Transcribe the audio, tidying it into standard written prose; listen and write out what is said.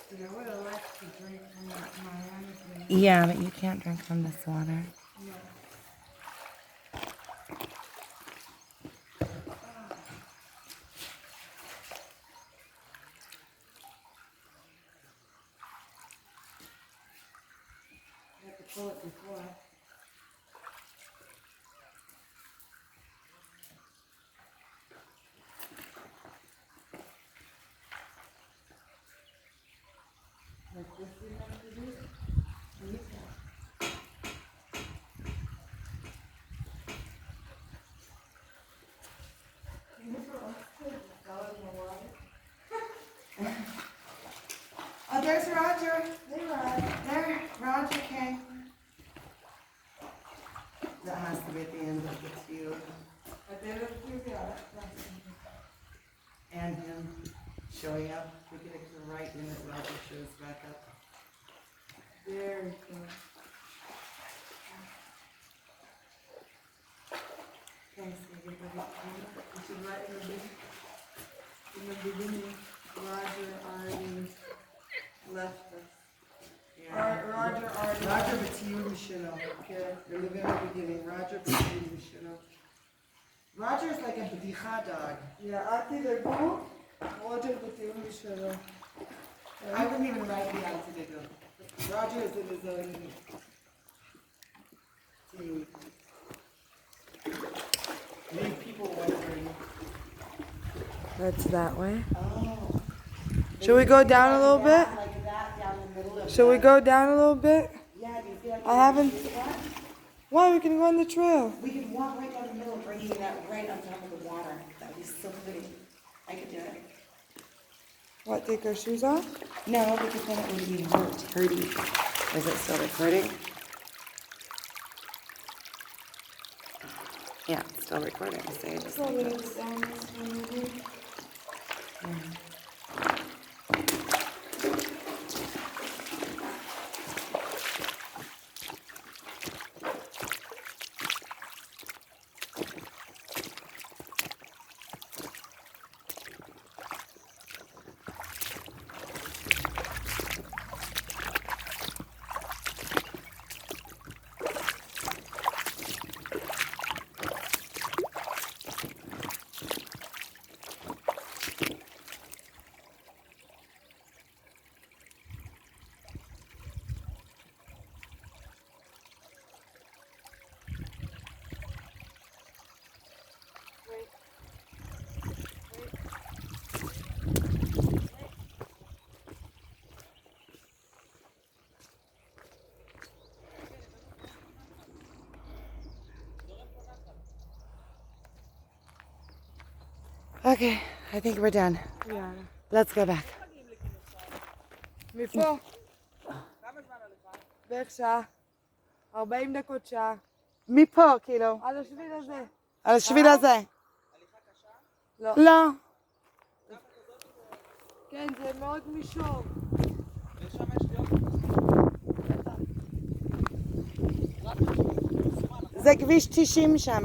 See, I would have liked to drink from that Miami thing. Yeah, but you can't drink from this water. No. I had to pull it before. Like this we have to do? And this one. Oh, there's Roger. Hey, Roger. There, Roger came. That has to be at the end of the tube. And him showing up. We get it to right in it, Roger shows back up. Very cool. Okay, so everybody, which is right in the beginning, Roger already left us. Yeah. Roger already. Roger Batiou Michino. Okay. In the very beginning, Roger Batiou Michino. Roger is like a bdicha dog. Yeah, Ati de Go, Roger Batiou Michino. I wouldn't even write the Ati de Go. Roger is in his own team. Leave people wondering. That's that way. Oh. Should we go down a little bit? Like that down the middle of Should we go down a little bit? Yeah, do you feel like I haven't. Why? We can go on the trail. we could walk right down the middle, bringing that right on top of the water. That would be so pretty. I could do it. What? Take our shoes off? No, because then it would be hurty. Is it still recording? Yeah, it's still recording. So I just like that. Okay, I think we're done. Yeah. Let's go back. מפה. בערך שעה. 40 דקות שעה. מפה, כאילו. על השביל הזה. על השביל הזה. לא. לא. כן, זה מאוד מישור. זה כביש 90 שם.